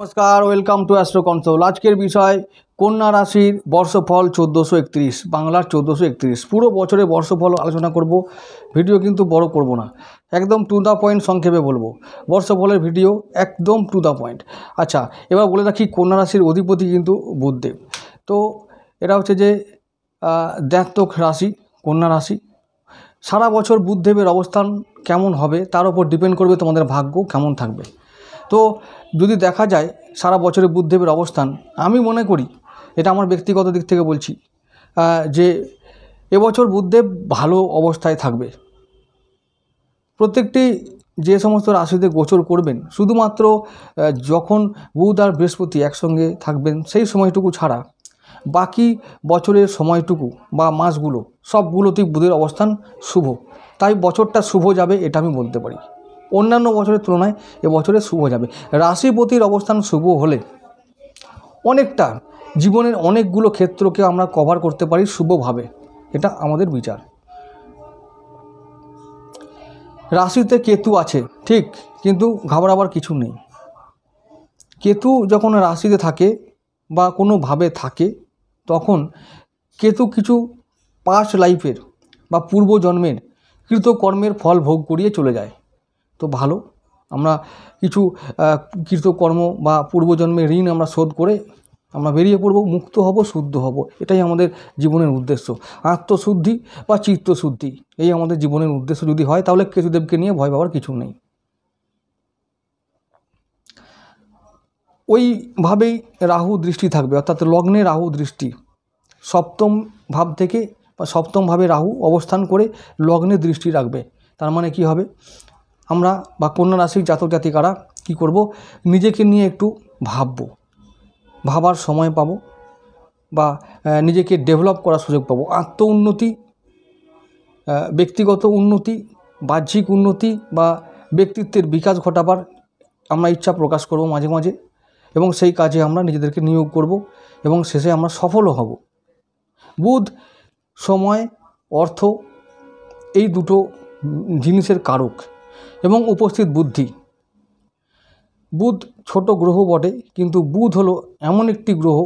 नमस्कार welcome to astro console. आजकेर विषय कन्या राशिर बर्षफल 1431 बांगलार 1431 पुरो बछरेर बर्षफल आलोचना करब। भिडियो किन्तु बड़ो करब ना, एकदम टू द पॉइंट संक्षेपे बोलबो। बर्षफलेर भिडियो एकदम टू द पॉइंट। अच्छा, एबार बोले राखी कन्या राशिर अधिपति किन्तु बुधदेव। तो एटा हच्छे जे द्व्यात्मक राशि कन्या राशि। सारा बछर बुधदेवेर अवस्थान केमन होबे तार उपर डिपेंड करबे तोमादेर भाग्य केमन थाकबे। तो যদি দেখা যায় সারা বছরে বুধদেবের অবস্থান, আমি মনে করি এটা আমার ব্যক্তিগত দিক থেকে বলছি যে এবছর বুধদেব ভালো অবস্থায় থাকবে। প্রত্যেকটি যে সমস্ত রাশিতে গোচর করবেন শুধুমাত্র যখন বুধ আর বৃহস্পতি একসঙ্গে থাকবেন সেই সময়টুকু ছাড়া বাকি বছরের সময়টুকু বা মাসগুলো সবগুলোতেই বুধের অবস্থান শুভ। তাই বছরটা শুভ যাবে এটা আমি বলতে পারি। অন্যান্য বছরের তুলনায় এবছরে শুভ যাবে। রাশিপতির অবস্থান শুভ হলে অনেকটা জীবনের অনেকগুলো ক্ষেত্রকে আমরা কভার করতে পারি শুভভাবে, এটা আমাদের বিচার। রাশিতে কেতু আছে ঠিক, কিন্তু ঘাবড়াবার কিছু নেই। কেতু যখন রাশিতে থাকে বা কোনোভাবে থাকে তখন কেতু কিছু পাস্ট লাইফের বা পূর্বজন্মের কৃতকর্মের ফল ভোগ করিয়ে চলে যায়। তো ভালো, আমরা কিছু কৃতকর্ম বা পূর্বজন্মের ঋণ আমরা শোধ করে আমরা বেরিয়ে পড়ব, মুক্ত হব, শুদ্ধ হব। এটাই আমাদের জীবনের উদ্দেশ্য। আত্মশুদ্ধি বা চিত্তশুদ্ধি এই আমাদের জীবনের উদ্দেশ্য যদি হয় তাহলে কেতুদেবকে নিয়ে ভয় পাওয়ার কিছু নেই। ওইভাবেই রাহু দৃষ্টি থাকবে, অর্থাৎ লগ্নে রাহু দৃষ্টি সপ্তম ভাব থেকে বা সপ্তম ভাবে রাহু অবস্থান করে লগ্নে দৃষ্টি রাখবে। তার মানে কি হবে, আমরা বা কন্যা রাশির জাতক জাতিকারা কি করব, নিজেকে নিয়ে একটু ভাববো, ভাবার সময় পাবো বা নিজেকে ডেভেলপ করার সুযোগ পাবো। আত্ম উন্নতি, ব্যক্তিগত উন্নতি, বাহ্যিক উন্নতি বা ব্যক্তিত্বের বিকাশ ঘটাবার আমরা ইচ্ছা প্রকাশ করব মাঝে মাঝে, এবং সেই কাজে আমরা নিজেদেরকে নিয়োগ করব এবং শেষে আমরা সফলও হব। বুধ সময়, অর্থ এই দুটো জিনিসের কারক এবং উপস্থিত বুদ্ধি। বুধ ছোট গ্রহ বটে, কিন্তু বুধ হলো এমন একটি গ্রহ,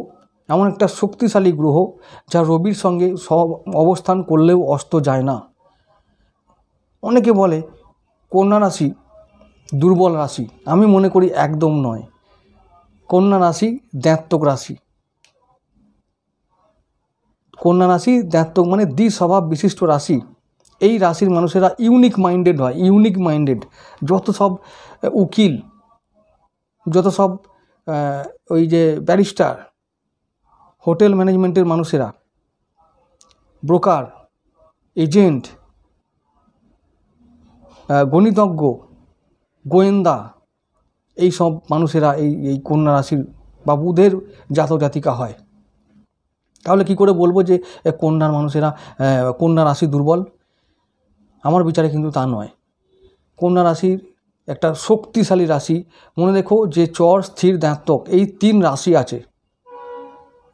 এমন একটা শক্তিশালী গ্রহ যা রবির সঙ্গে সব অবস্থান করলেও অস্ত যায় না। অনেকে বলে কন্যা রাশি দুর্বল রাশি, আমি মনে করি একদম নয়। কন্যা রাশি দ্ব্যাত্মক রাশি। কন্যা রাশি দ্ব্যাত্মক মানে দ্বিস্বভাব বিশিষ্ট রাশি। এই রাশির মানুষেরা ইউনিক মাইন্ডেড হয়, ইউনিক মাইন্ডেড। যত সব উকিল, যত সব ওই যে ব্যারিস্টার, হোটেল ম্যানেজমেন্টের মানুষেরা, ব্রোকার, এজেন্ট, গণিতজ্ঞ, গোয়েন্দা, এই সব মানুষেরা এই কন্যা রাশির বা বুধের জাতক জাতিকা হয়। তাহলে কি করে বলবো যে কন্যার মানুষেরা, কন্যা রাশি দুর্বল? আমার বিচারে কিন্তু তা নয়। কন্যা রাশির একটা শক্তিশালী রাশি। মনে রেখো যে চর, স্থির, দ্ব্যাত্মক এই তিন রাশি আছে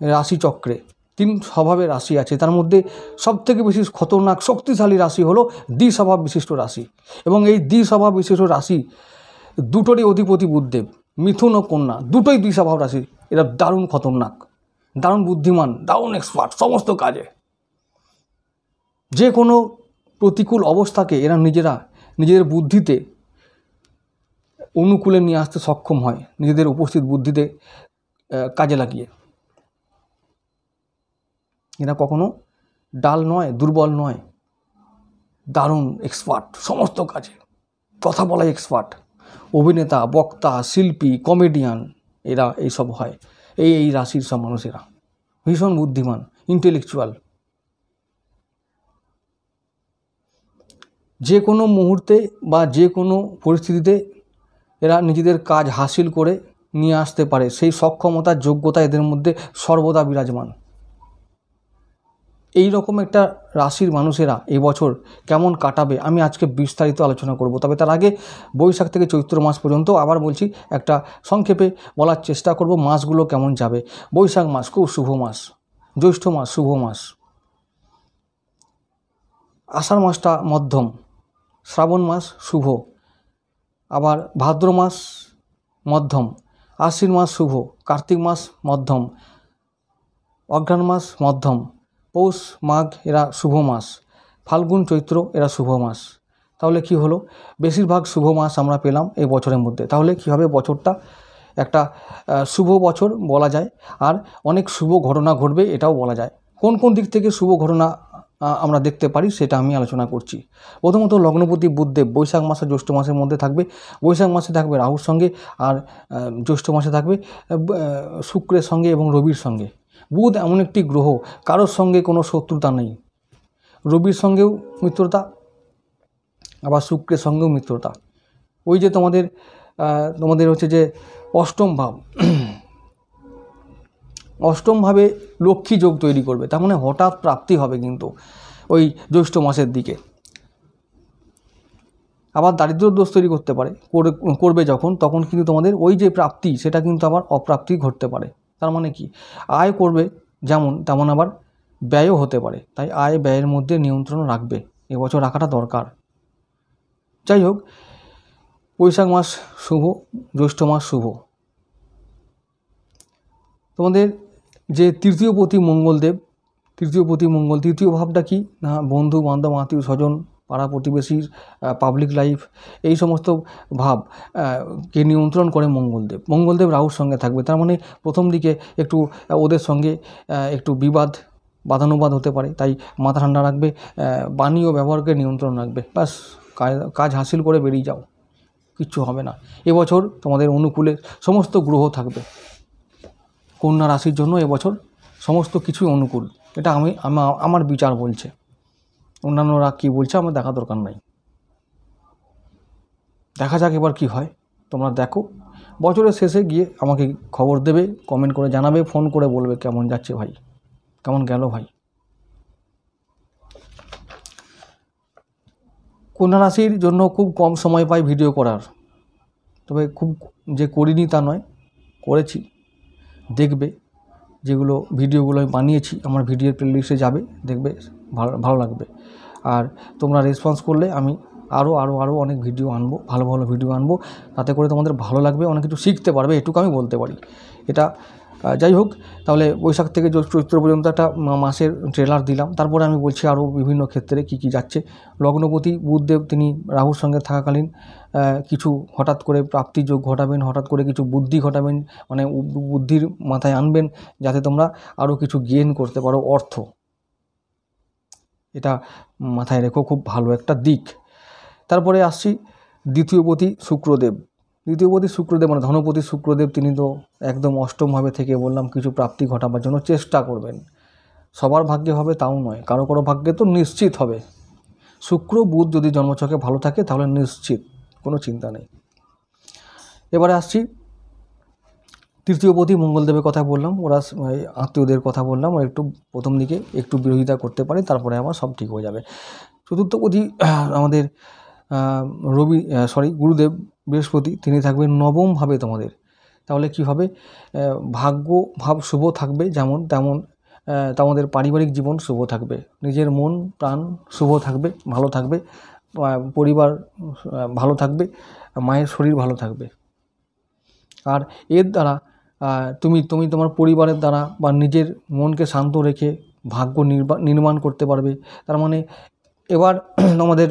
রাশিচক্রে, তিন স্বভাবের রাশি আছে। তার মধ্যে সবথেকে বেশি খতরনাক শক্তিশালী রাশি হলো দ্বিস্বভাব বিশিষ্ট রাশি। এবং এই দ্বিস্বভাব বিশিষ্ট রাশি দুটোরই অধিপতি বুধদেব। মিথুন ও কন্যা দুটোই দ্বিস্বভাব রাশি। এরা দারুণ খতরনাক, দারুণ বুদ্ধিমান, দারুণ এক্সপার্ট সমস্ত কাজে। যে কোনো প্রতিকূল অবস্থাকে এরা নিজেদের বুদ্ধিতে অনুকূলে নিয়ে আসতে সক্ষম হয়, নিজেদের উপস্থিত বুদ্ধিতে কাজে লাগিয়ে। এরা কখনো ডাল নয়, দুর্বল নয়, দারুণ এক্সপার্ট সমস্ত কাজে, কথা বলায় এক্সপার্ট। অভিনেতা, বক্তা, শিল্পী, কমেডিয়ান এরা এইসব হয়। এই রাশির সব মানুষেরা ভীষণ বুদ্ধিমান, ইন্টেলেকচুয়াল। যে কোনো মুহূর্তে বা যে কোনো পরিস্থিতিতে এরা নিজেদের কাজ হাসিল করে নিয়ে আসতে পারে, সেই সক্ষমতা, যোগ্যতা এদের মধ্যে সর্বদা বিরাজমান। এই রকম একটা রাশির মানুষেরা এই বছর কেমন কাটাবে আমি আজকে বিস্তারিত আলোচনা করব। তবে তার আগে বৈশাখ থেকে চৈত্র মাস পর্যন্ত আবার বলছি, একটা সংক্ষেপে বলার চেষ্টা করব মাসগুলো কেমন যাবে। বৈশাখ মাস খুব শুভ মাস, জ্যৈষ্ঠ মাস শুভ মাস, আষাঢ় মাসটা মধ্যম, শ্রাবণ মাস শুভ, আবার ভাদ্র মাস মধ্যম, আশ্বিন মাস শুভ, কার্তিক মাস মধ্যম, অঘ্রাণ মাস মধ্যম, পৌষ মাঘ এরা শুভ মাস, ফাল্গুন চৈত্র এরা শুভ মাস। তাহলে কি হলো, বেশিরভাগ শুভ মাস আমরা পেলাম এই বছরের মধ্যে। তাহলে কী হবে, বছরটা একটা শুভ বছর বলা যায়। আর অনেক শুভ ঘটনা ঘটবে এটাও বলা যায়। কোন কোন দিক থেকে শুভ ঘটনা আমরা দেখতে পারি সেটা আমি আলোচনা করছি। প্রথমত লগ্নপতি বুধদেব বৈশাখ মাসে জ্যৈষ্ঠ মাসের মধ্যে থাকবে। বৈশাখ মাসে থাকবে রাহুর সঙ্গে, আর জ্যৈষ্ঠ মাসে থাকবে শুক্রের সঙ্গে এবং রবির সঙ্গে। বুধ এমন একটি গ্রহ, কারোর সঙ্গে কোনো শত্রুতা নেই। রবির সঙ্গেও মিত্রতা, আবার শুক্রের সঙ্গেও মিত্রতা। ওই যে তোমাদের হচ্ছে যে অষ্টম ভাব, অষ্টমভাবে লক্ষ্মী যোগ তৈরি করবে। তার মানে হঠাৎ প্রাপ্তি হবে কিন্তু ওই জ্যৈষ্ঠ মাসের দিকে। আবার দারিদ্র দোষ তৈরি করতে পারে, করবে যখন, তখন কিন্তু তোমাদের ওই যে প্রাপ্তি সেটা কিন্তু আবার অপ্রাপ্তি ঘটতে পারে। তার মানে কি, আয় করবে যেমন তেমন আবার ব্যয়ও হতে পারে। তাই আয় ব্যয়ের মধ্যে নিয়ন্ত্রণ রাখবে, এবছর রাখাটা দরকার। যাই হোক, বৈশাখ মাস শুভ, জ্যৈষ্ঠ মাস শুভ। তোমাদের যে তৃতীয়পতি মঙ্গলদেব, তৃতীয় ভাবটা কি না, বন্ধু বান্ধব আত্মীয় স্বজন পাড়া প্রতিবেশীর পাবলিক লাইফ, এই সমস্ত ভাব কে নিয়ন্ত্রণ করে মঙ্গলদেব রাহুর সঙ্গে থাকবে। তার মানে প্রথম দিকে একটু ওদের সঙ্গে একটু বাদানুবাদ হতে পারে। তাই মাথা ঠান্ডা রাখবে, বাণী ও ব্যবহারকে নিয়ন্ত্রণ রাখবে। ব্যাস কাজ হাসিল করে বেরিয়ে যাও, কিচ্ছু হবে না। এবছর তোমাদের অনুকূলে সমস্ত গ্রহ থাকবে। কন্যা রাশির জন্য এবছর সমস্ত কিছুই অনুকূল। এটা আমার বিচার বলছে, অন্যান্যরা কী বলছে আমার দেখা দরকার নাই। দেখা যাক এবার কি হয়, তোমরা দেখো। বছরের শেষে গিয়ে আমাকে খবর দেবে, কমেন্ট করে জানাবে, ফোন করে বলবে কেমন যাচ্ছে ভাই, কেমন গেল ভাই। কন্যা রাশির জন্য খুব কম সময় পাই ভিডিও করার, তবে খুব যে করিনি তা নয়, করেছি। দেখবে যেগুলো ভিডিওগুলো আমি বানিয়েছি আমার ভিডিওর প্লেলিস্টে যাবে, দেখবে ভালো লাগবে। আর তোমরা রেসপন্স করলে আমি আরও অনেক ভিডিও আনবো, ভালো ভিডিও আনবো, তাতে করে তোমাদের ভালো লাগবে, অনেক কিছু শিখতে পারবে, এটুকু আমি বলতে পারি। এটা যাই হোক, তাহলে বৈশাখ থেকে চৈত্র পর্যন্ত একটা মাসের ট্রেলার দিলাম। তারপরে আমি বলছি আরও বিভিন্ন ক্ষেত্রে কী যাচ্ছে। লগ্নপতি বুধদেব তিনি রাহুর সঙ্গে থাকাকালীন কিছু হঠাৎ করে প্রাপ্তি যোগ ঘটাবেন, হঠাৎ করে কিছু বুদ্ধি ঘটাবেন, মানে বুদ্ধির মাথায় আনবেন যাতে তোমরা আরও কিছু গেইন করতে পারো অর্থ। এটা মাথায় রেখো, খুব ভালো একটা দিক। তারপরে আসছি দ্বিতীয়পতি শুক্রদেব মানে ধনপতি শুক্রদেব, তিনি তো একদম অষ্টমভাবে থেকে বললাম কিছু প্রাপ্তি ঘটাবার জন্য চেষ্টা করবেন। সবার ভাগ্যে হবে তাও নয়, কারো ভাগ্যে তো নিশ্চিত হবে। শুক্র বুধ যদি জন্মছকে ভালো থাকে তাহলে নিশ্চিত, কোনো চিন্তা নেই। এবারে আসছি তৃতীয়পতি মঙ্গলদেবের কথা বললাম, ওরা আত্মীয়দের কথা বললাম, আর একটু প্রথম দিকে একটু বিরোধিতা করতে পারে, তারপরে আবার সব ঠিক হয়ে যাবে। চতুর্থপতি আমাদের গুরুদেব বৃহস্পতি, তিনি থাকবেন নবমভাবে তোমাদের। তাহলে কি হবে, ভাগ্য ভাব শুভ থাকবে যেমন তেমন তোমাদের পারিবারিক জীবন শুভ থাকবে, নিজের মন প্রাণ শুভ থাকবে, ভালো থাকবে, পরিবার ভালো থাকবে, মায়ের শরীর ভালো থাকবে। আর এর দ্বারা তুমি তোমার পরিবারের দ্বারা বা নিজের মনকে শান্ত রেখে ভাগ্য নির্মাণ করতে পারবে। তার মানে এবার আমাদের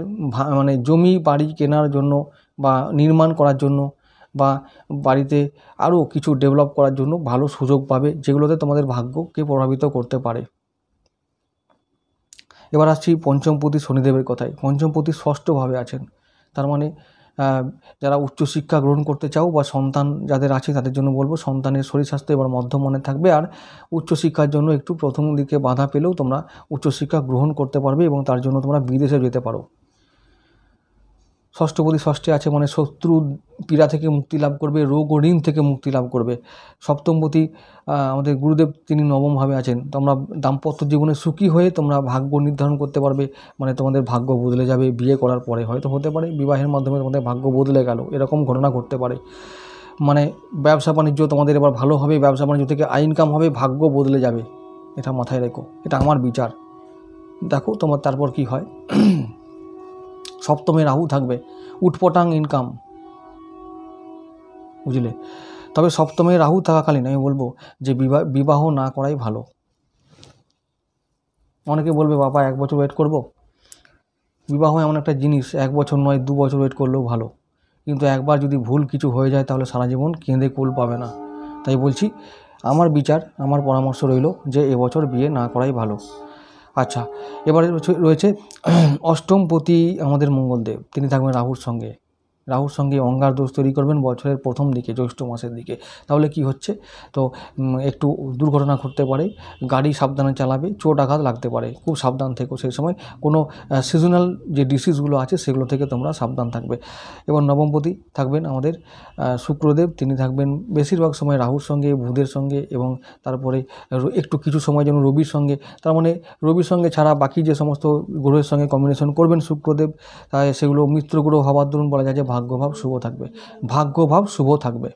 মানে জমি বাড়ি কেনার জন্য বা নির্মাণ করার জন্য বা বাড়িতে আরও কিছু ডেভেলপ করার জন্য ভালো সুযোগ পাবে, যেগুলোতে তোমাদের ভাগ্যকে প্রভাবিত করতে পারে। এবার আসছি পঞ্চমপতি শনিদেবের কথায়। পঞ্চমপতি ষষ্ঠভাবে আছেন, তার মানে যারা উচ্চশিক্ষা গ্রহণ করতে চাও বা সন্তান যাদের আছে তাদের জন্য বলবো সন্তানের শরীর স্বাস্থ্য এবার মধ্যম মানের থাকবে। আর উচ্চশিক্ষার জন্য একটু প্রথম দিকে বাধা পেলেও তোমরা উচ্চশিক্ষা গ্রহণ করতে পারবে এবং তার জন্য তোমরা বিদেশে যেতে পারো। ষষ্ঠপতি ষষ্ঠে আছে মানে শত্রু পীড়া থেকে মুক্তি লাভ করবে, রোগ ও ঋণ থেকে মুক্তি লাভ করবে। সপ্তমপতি আমাদের গুরুদেব, তিনি নবমভাবে আছেন। তোমরা দাম্পত্য জীবনে সুখী হয়ে তোমরা ভাগ্য নির্ধারণ করতে পারবে, মানে তোমাদের ভাগ্য বদলে যাবে। বিয়ে করার পরে হয়তো হতে পারে বিবাহের মাধ্যমে তোমাদের ভাগ্য বদলে গেল, এরকম ঘটনা ঘটতে পারে। মানে ব্যবসা বাণিজ্য তোমাদের এবার ভালো হবে, ব্যবসা বাণিজ্য থেকে ইনকাম হবে, ভাগ্য বদলে যাবে, এটা মাথায় রেখো, এটা আমার বিচার। দেখো তোমার তারপর কি হয়। সপ্তমে রাহু থাকবে, উটপটাং ইনকাম, বুঝলে। তবে সপ্তমে রাহু থাকাকালীন আমি বলবো যে বিবাহ না করাই ভালো। অনেকে বলবে বাবা 1 বছর ওয়েট করব। বিবাহ এমন একটা জিনিস 1 বছর নয় 2 বছর ওয়েট করলেও ভালো, কিন্তু একবার যদি ভুল কিছু হয়ে যায় তাহলে সারা জীবন কেঁদে কুল পাবে না। তাই বলছি, আমার বিচার, আমার পরামর্শ রইল যে এবছর বিয়ে না করাই ভালো। আচ্ছা, এবারে রয়েছে অষ্টমপতি আমাদের মঙ্গলদেব, তিনি থাকবেন রাহুর সঙ্গে। রাহুর সঙ্গে অঙ্গার দোষ তৈরি করবেন বছরের প্রথম দিকে, জ্যৈষ্ঠ মাসের দিকে। তাহলে কি হচ্ছে, তো একটু দুর্ঘটনা ঘটতে পারে, গাড়ি সাবধানে চালাবে, চোট আঘাত লাগতে পারে, খুব সাবধান থেকো সেই সময়। কোনো সিজনাল যে ডিসিজগুলো আছে সেগুলো থেকে তোমরা সাবধান থাকবে। এবার নবমপতি থাকবেন আমাদের শুক্রদেব, তিনি থাকবেন বেশিরভাগ সময় রাহুর সঙ্গে, বুধের সঙ্গে, এবং তারপরে একটু কিছু সময় যেন রবির সঙ্গে। তার মানে রবির সঙ্গে ছাড়া বাকি যে সমস্ত গ্রহের সঙ্গে কম্বিনেশন করবেন শুক্রদেব, তাই সেগুলো মিত্র গ্রহ হওয়ার দরুন বলা যায় যে ভাগ্যভাব শুভ থাকবে, ভাগ্যভাব শুভ থাকবে।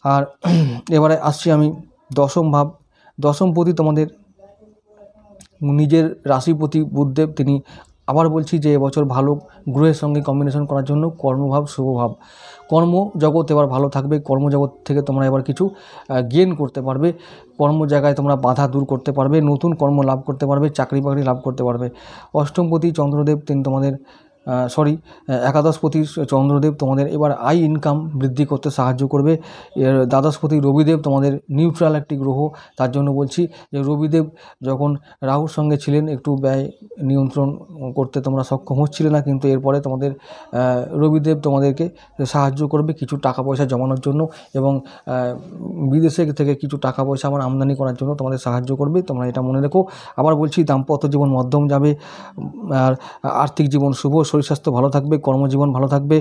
আর এবারে আসছি আমি দশম ভাব। দশমপতি তোমাদের নিজের রাশিপতি বুধদেব, তিনি আবার বলছি যে এবছর ভালো গ্রহের সঙ্গে কম্বিনেশন করার জন্য কর্মভাব শুভভাব, কর্মজগৎ এবার ভালো থাকবে। কর্মজগৎ থেকে তোমরা এবার কিছু গেইন করতে পারবে, কর্ম জায়গায় তোমরা বাধা দূর করতে পারবে, নতুন কর্ম লাভ করতে পারবে, চাকরি বাকরি লাভ করতে পারবে। অষ্টমপতি চন্দ্রদেব, তিনি তোমাদের একাদশপতি চন্দ্রদেব তোমাদের এবার আয় ইনকাম বৃদ্ধি করতে সাহায্য করবে। এর দ্বাদশপতি রবিদেব তোমাদের নিউট্রাল একটি গ্রহ, তার জন্য বলছি যে রবিদেব যখন রাহুর সঙ্গে ছিলেন একটু ব্যয় নিয়ন্ত্রণ করতে তোমরা সক্ষম হচ্ছিলে না, কিন্তু এরপরে তোমাদের রবিদেব তোমাদেরকে সাহায্য করবে কিছু টাকা পয়সা জমানোর জন্য, এবং বিদেশে থেকে কিছু টাকা পয়সা আবার আমদানি করার জন্য তোমাদের সাহায্য করবে, তোমরা এটা মনে রেখো। আবার বলছি দাম্পত্য জীবন মধ্যম যাবে, আর আর্থিক জীবন শুভ, শরীর স্বাস্থ্য ভালো থাকবে, কর্মজীবন ভালো থাকবে,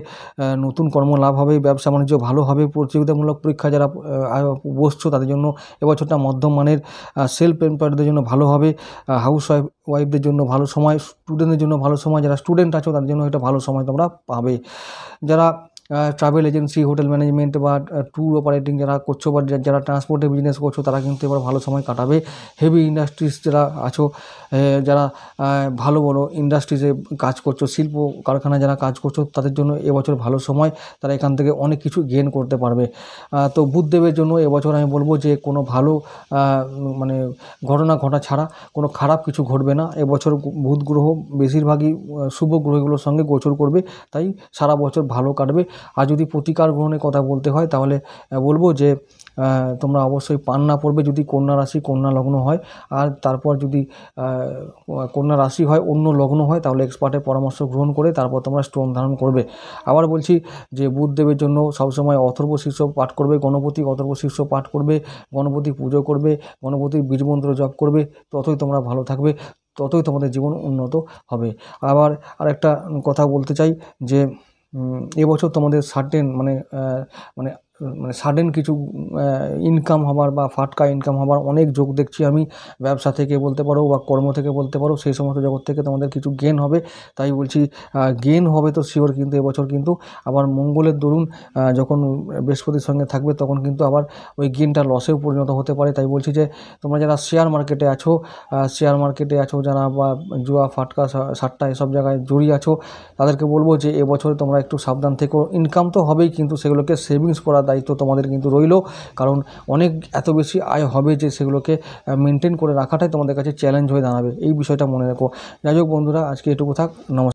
নতুন কর্ম লাভ হবে, ব্যবসা বাণিজ্য ভালো হবে, প্রতিযোগিতামূলক পরীক্ষা যারা বসছো তাদের জন্য এবছরটা মধ্যম মানের, সেলফ এমপ্লয়েডদের জন্য ভালো হবে, হাউস ওয়াইফদের জন্য ভালো সময়, স্টুডেন্টদের জন্য ভালো সময়, যারা স্টুডেন্ট আছো তাদের জন্য এটা ভালো সময় তোমরা পাবে। যারা ট্রাভেল এজেন্সি, হোটেল ম্যানেজমেন্ট বা ট্যুর অপারেটিং যারা করছো, বা যারা ট্রান্সপোর্টের বিজনেস করছো, তারা কিন্তু এবার ভালো সময় কাটাবে। হেভি ইন্ডাস্ট্রিজ যারা আছো, যারা ভালো বড় ইন্ডাস্ট্রিজে কাজ করছো, শিল্প কারখানায় যারা কাজ করছো, তাদের জন্য এবছর ভালো সময়, তারা এখান থেকে অনেক কিছু গেইন করতে পারবে। তো বুধদেবের জন্য এবছর আমি বলবো যে কোনো ভালো মানে ঘটনা ঘটা ছাড়া কোনো খারাপ কিছু ঘটবে না। এবছর বুধ গ্রহ বেশিরভাগই শুভ গ্রহগুলোর সঙ্গে গোচর করবে, তাই সারা বছর ভালো কাটবে। আর যদি প্রতিকার গ্রহণের কথা বলতে হয় তাহলে বলবো যে তোমরা অবশ্যই পান্না পড়বে যদি কন্যা রাশি কন্যা লগ্ন হয়, আর তারপর যদি কন্যা রাশি হয় অন্য লগ্ন হয় তাহলে এক্সপার্টের পরামর্শ গ্রহণ করে তারপর তোমরা স্টোন ধারণ করবে। আবার বলছি যে বুধদেবের জন্য সবসময় অথর্ব শীর্ষ পাঠ করবে, গণপতি অথর্ব শীর্ষ পাঠ করবে, গণপতি পুজো করবে, গণপতির বীজমন্ত্র জপ করবে, ততই তোমরা ভালো থাকবে, ততই তোমাদের জীবন উন্নত হবে। আবার আরেকটা কথা বলতে চাই যে এবছর তোমাদের সার্টেন মানে সাডেন কিছু ইনকাম হবার বা ফাটকা ইনকাম হবার অনেক যোগ দেখছি আমি। ব্যবসা থেকে বলতে পারো বা কর্ম থেকে বলতে পারো, সেই সমস্ত জগৎ থেকে তোমাদের কিছু গেন হবে। তাই বলছি গেন হবে তো শিওর, কিন্তু এবছর কিন্তু আবার মঙ্গলের দরুন যখন বৃহস্পতির সঙ্গে থাকবে তখন কিন্তু আবার ওই গেনটা লসেও পরিণত হতে পারে। তাই বলছি যে তোমরা যারা শেয়ার মার্কেটে আছো যারা, বা জুয়া ফাটকা সাট্টা এসব জায়গায় জড়িয়ে আছো, তাদেরকে বলবো যে এবছর তোমরা একটু সাবধান থেকো। ইনকাম তো হবেই, কিন্তু সেগুলোকে সেভিংস করার দায়িত্ব তোমাদের কিন্তু রইল, কারণ অনেক এত বেশি আয় হবে যে সেগুলোকে মেনটেন করে রাখাটাই তোমাদের কাছে চ্যালেঞ্জ হয়ে দাঁড়াবে। এই বিষয়টা মনে রেখো। যাই হোক বন্ধুরা, আজকে এটুকু থাক। নমস্কার।